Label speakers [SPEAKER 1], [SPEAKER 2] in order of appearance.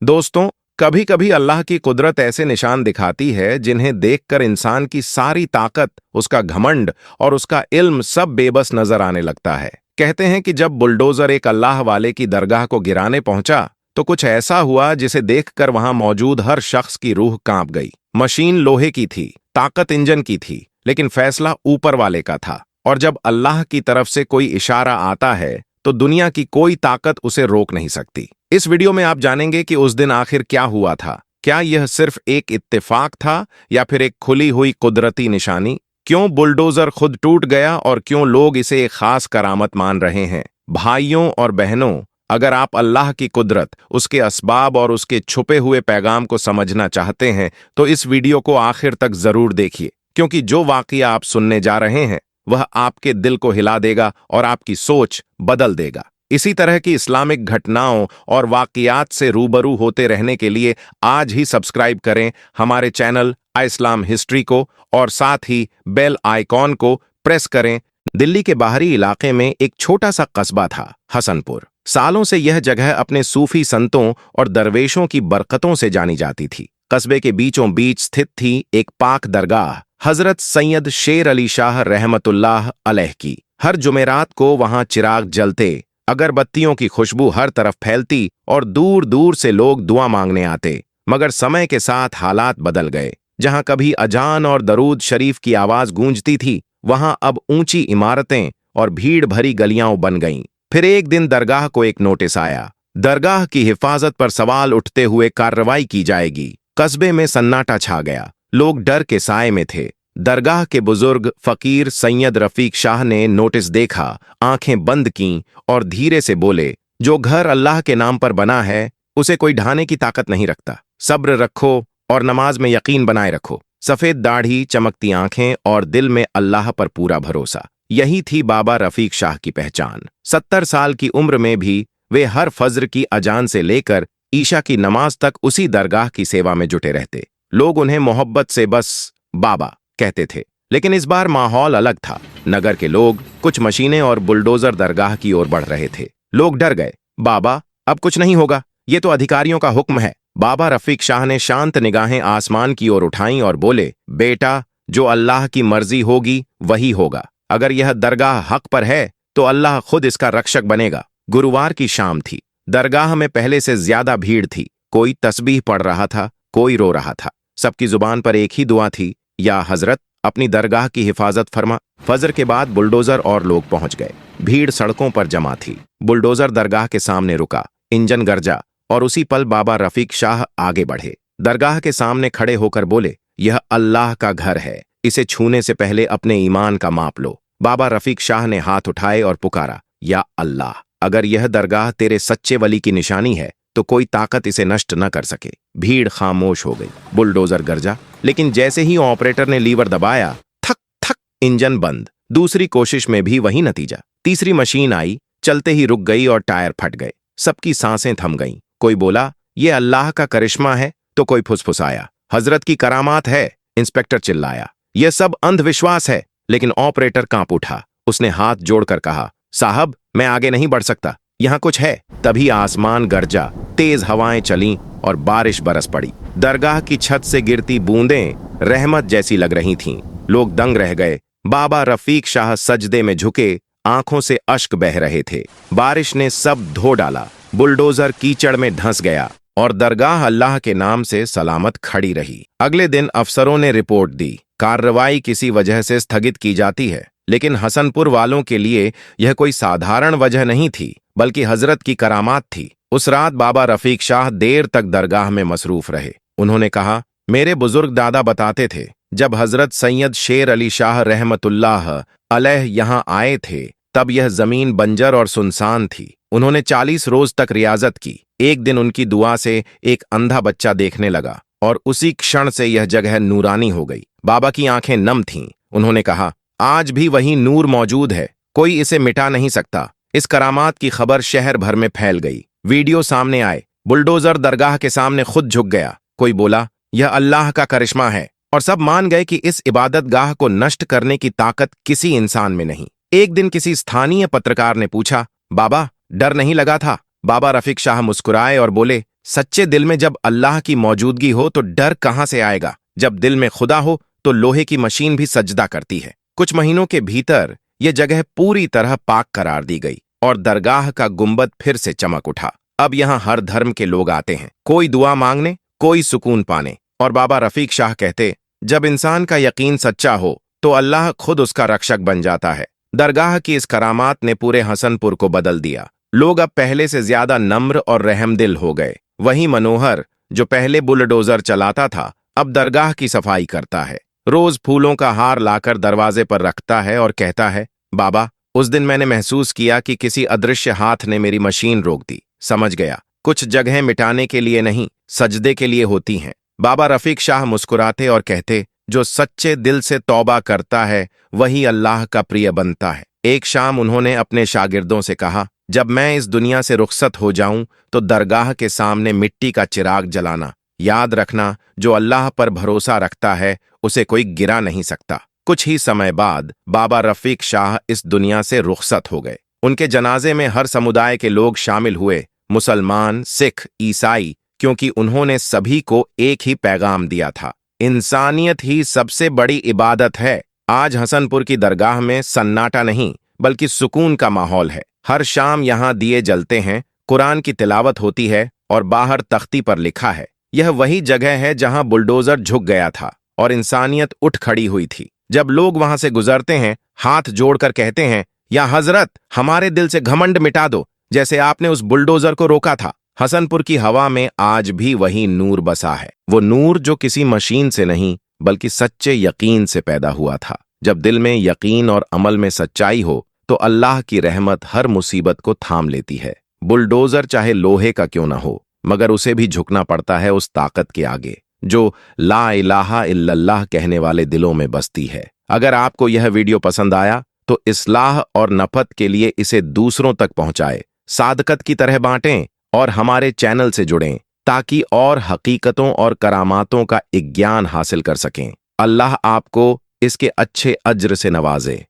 [SPEAKER 1] दोस्तों, कभी कभी अल्लाह की कुदरत ऐसे निशान दिखाती है जिन्हें देखकर इंसान की सारी ताकत, उसका घमंड और उसका इल्म सब बेबस नजर आने लगता है। कहते हैं कि जब बुलडोजर एक अल्लाह वाले की दरगाह को गिराने पहुंचा तो कुछ ऐसा हुआ जिसे देखकर वहां मौजूद हर शख्स की रूह कांप गई। मशीन लोहे की थी, ताकत इंजन की थी, लेकिन फैसला ऊपर वाले का था। और जब अल्लाह की तरफ से कोई इशारा आता है तो दुनिया की कोई ताकत उसे रोक नहीं सकती। इस वीडियो में आप जानेंगे कि उस दिन आखिर क्या हुआ था। क्या यह सिर्फ एक इत्तेफाक था या फिर एक खुली हुई कुदरती निशानी? क्यों बुलडोजर खुद टूट गया और क्यों लोग इसे एक खास करामत मान रहे हैं? भाइयों और बहनों, अगर आप अल्लाह की कुदरत, उसके असबाब और उसके छुपे हुए पैगाम को समझना चाहते हैं तो इस वीडियो को आखिर तक जरूर देखिए, क्योंकि जो वाकया आप सुनने जा रहे हैं वह आपके दिल को हिला देगा और आपकी सोच बदल देगा। इसी तरह की इस्लामिक घटनाओं और वाकयात से रूबरू होते रहने के लिए आज ही सब्सक्राइब करें हमारे चैनल इस्लाम हिस्ट्री को और साथ ही बेल आइकॉन को प्रेस करें। दिल्ली के बाहरी इलाके में एक छोटा सा कस्बा था, हसनपुर। सालों से यह जगह अपने सूफी संतों और दरवेशों की बरकतों से जानी जाती थी। कस्बे के बीचों बीच स्थित थी एक पाक दरगाह, हजरत सैयद शेर अली शाह रहमतुल्लाह अलैह की। हर जुमेरात को वहां चिराग जलते, अगरबत्तियों की खुशबू हर तरफ फैलती और दूर दूर से लोग दुआ मांगने आते। मगर समय के साथ हालात बदल गए। जहां कभी अजान और दरूद शरीफ की आवाज गूंजती थी, वहां अब ऊंची इमारतें और भीड़ भरी गलियां बन गईं। फिर एक दिन दरगाह को एक नोटिस आया, दरगाह की हिफाजत पर सवाल उठते हुए कार्रवाई की जाएगी। कस्बे में सन्नाटा छा गया, लोग डर के साए में थे। दरगाह के बुजुर्ग फकीर सैयद रफीक शाह ने नोटिस देखा, आंखें बंद कीं और धीरे से बोले, जो घर अल्लाह के नाम पर बना है उसे कोई ढाने की ताकत नहीं रखता। सब्र रखो और नमाज में यकीन बनाए रखो। सफेद दाढ़ी, चमकती आंखें और दिल में अल्लाह पर पूरा भरोसा, यही थी बाबा रफीक शाह की पहचान। 70 साल की उम्र में भी वे हर फज्र की अजान से लेकर ईशा की नमाज तक उसी दरगाह की सेवा में जुटे रहते। लोग उन्हें मोहब्बत से बस बाबा कहते थे। लेकिन इस बार माहौल अलग था। नगर के लोग, कुछ मशीनें और बुलडोजर दरगाह की ओर बढ़ रहे थे। लोग डर गए, बाबा अब कुछ नहीं होगा, ये तो अधिकारियों का हुक्म है। बाबा रफीक शाह ने शांत निगाहें आसमान की ओर उठाईं और बोले, बेटा, जो अल्लाह की मर्जी होगी वही होगा। अगर यह दरगाह हक पर है तो अल्लाह खुद इसका रक्षक बनेगा। गुरुवार की शाम थी। दरगाह में पहले से ज्यादा भीड़ थी। कोई तस्बीह पढ़ रहा था, कोई रो रहा था। सबकी जुबान पर एक ही दुआ थी, या हजरत अपनी दरगाह की हिफाजत फरमा। फजर के बाद बुलडोजर और लोग पहुंच गए। भीड़ सड़कों पर जमा थी। बुलडोजर दरगाह के सामने रुका, इंजन गरजा और उसी पल बाबा रफीक शाह आगे बढ़े। दरगाह के सामने खड़े होकर बोले, यह अल्लाह का घर है, इसे छूने से पहले अपने ईमान का माप लो। बाबा रफीक शाह ने हाथ उठाए और पुकारा, या अल्लाह, अगर यह दरगाह तेरे सच्चे वली की निशानी है तो कोई ताकत इसे नष्ट न कर सके। भीड़ खामोश हो गई। बुलडोजर गरजा, लेकिन जैसे ही ऑपरेटर ने लीवर दबाया, थक थक, इंजन बंद। दूसरी कोशिश में भी वही नतीजा। तीसरी मशीन आई, चलते ही रुक गई और टायर फट गए। सबकी सांसें थम गईं। कोई बोला, यह अल्लाह का करिश्मा है, तो कोई फुसफुसाया, हजरत की करामात है। इंस्पेक्टर चिल्लाया, यह सब अंधविश्वास है। लेकिन ऑपरेटर कांप उठा। उसने हाथ जोड़कर कहा, साहब, मैं आगे नहीं बढ़ सकता, यहां कुछ है। तभी आसमान गरजा, तेज हवाएं चलीं और बारिश बरस पड़ी। दरगाह की छत से गिरती बूंदें रहमत जैसी लग रही थीं। लोग दंग रह गए। बाबा रफीक शाह सजदे में झुके, आंखों से अश्क बह रहे थे। बारिश ने सब धो डाला। बुलडोजर कीचड़ में धंस गया और दरगाह अल्लाह के नाम से सलामत खड़ी रही। अगले दिन अफसरों ने रिपोर्ट दी, कार्रवाई किसी वजह से स्थगित की जाती है। लेकिन हसनपुर वालों के लिए यह कोई साधारण वजह नहीं थी, बल्कि हजरत की करामात थी। उस रात बाबा रफीक शाह देर तक दरगाह में मसरूफ रहे। उन्होंने कहा, मेरे बुजुर्ग दादा बताते थे, जब हजरत सैयद शेर अली शाह रहमतुल्लाह अलैह यहाँ आए थे तब यह जमीन बंजर और सुनसान थी। उन्होंने 40 रोज तक रियाजत की। एक दिन उनकी दुआ से एक अंधा बच्चा देखने लगा और उसी क्षण से यह जगह नूरानी हो गई। बाबा की आंखें नम थीं। उन्होंने कहा, आज भी वही नूर मौजूद है, कोई इसे मिटा नहीं सकता। इस करामात की खबर शहर भर में फैल गई। वीडियो सामने आए। बुलडोजर दरगाह के सामने खुद झुक गया। कोई बोला, यह अल्लाह का करिश्मा है। और सब मान गए कि इस इबादत गाह को नष्ट करने की ताकत किसी इंसान में नहीं। एक दिन किसी स्थानीय पत्रकार ने पूछा, बाबा, डर नहीं लगा था? बाबा रफीक शाह मुस्कुराए और बोले, सच्चे दिल में जब अल्लाह की मौजूदगी हो तो डर कहां से आएगा। जब दिल में खुदा हो तो लोहे की मशीन भी सजदा करती है। कुछ महीनों के भीतर यह जगह पूरी तरह पाक करार दी गई और दरगाह का गुंबद फिर से चमक उठा। अब यहाँ हर धर्म के लोग आते हैं, कोई दुआ मांगने, कोई सुकून पाने। और बाबा रफीक शाह कहते, जब इंसान का यकीन सच्चा हो तो अल्लाह खुद उसका रक्षक बन जाता है। दरगाह की इस करामात ने पूरे हसनपुर को बदल दिया। लोग अब पहले से ज्यादा नम्र और रहमदिल हो गए। वहीं मनोहर, जो पहले बुलडोजर चलाता था, अब दरगाह की सफाई करता है। रोज फूलों का हार लाकर दरवाजे पर रखता है और कहता है, बाबा, उस दिन मैंने महसूस किया कि किसी अदृश्य हाथ ने मेरी मशीन रोक दी। समझ गया, कुछ जगहें मिटाने के लिए नहीं, सजदे के लिए होती हैं। बाबा रफीक शाह मुस्कुराते और कहते, जो सच्चे दिल से तौबा करता है वही अल्लाह का प्रिय बनता है। एक शाम उन्होंने अपने शागिर्दों से कहा, जब मैं इस दुनिया से रुखसत हो जाऊं तो दरगाह के सामने मिट्टी का चिराग जलाना। याद रखना, जो अल्लाह पर भरोसा रखता है उसे कोई गिरा नहीं सकता। कुछ ही समय बाद बाबा रफीक शाह इस दुनिया से रुखसत हो गए। उनके जनाजे में हर समुदाय के लोग शामिल हुए, मुसलमान, सिख, ईसाई, क्योंकि उन्होंने सभी को एक ही पैगाम दिया था, इंसानियत ही सबसे बड़ी इबादत है। आज हसनपुर की दरगाह में सन्नाटा नहीं बल्कि सुकून का माहौल है। हर शाम यहाँ दिए जलते हैं, कुरान की तिलावत होती है और बाहर तख्ती पर लिखा है, यह वही जगह है जहाँ बुलडोजर झुक गया था और इंसानियत उठ खड़ी हुई थी। जब लोग वहां से गुजरते हैं, हाथ जोड़कर कहते हैं, या हजरत, हमारे दिल से घमंड मिटा दो, जैसे आपने उस बुलडोजर को रोका था। हसनपुर की हवा में आज भी वही नूर बसा है, वो नूर जो किसी मशीन से नहीं बल्कि सच्चे यकीन से पैदा हुआ था। जब दिल में यकीन और अमल में सच्चाई हो तो अल्लाह की रहमत हर मुसीबत को थाम लेती है। बुलडोजर चाहे लोहे का क्यों ना हो, मगर उसे भी झुकना पड़ता है उस ताकत के आगे जो ला इलाहा इल्लल्लाह कहने वाले दिलों में बसती है। अगर आपको यह वीडियो पसंद आया तो इस्लाह और नफत के लिए इसे दूसरों तक पहुंचाएं, सादकत की तरह बांटें और हमारे चैनल से जुड़ें ताकि और हकीकतों और करामातों का ज्ञान हासिल कर सकें। अल्लाह आपको इसके अच्छे अज्र से नवाजे।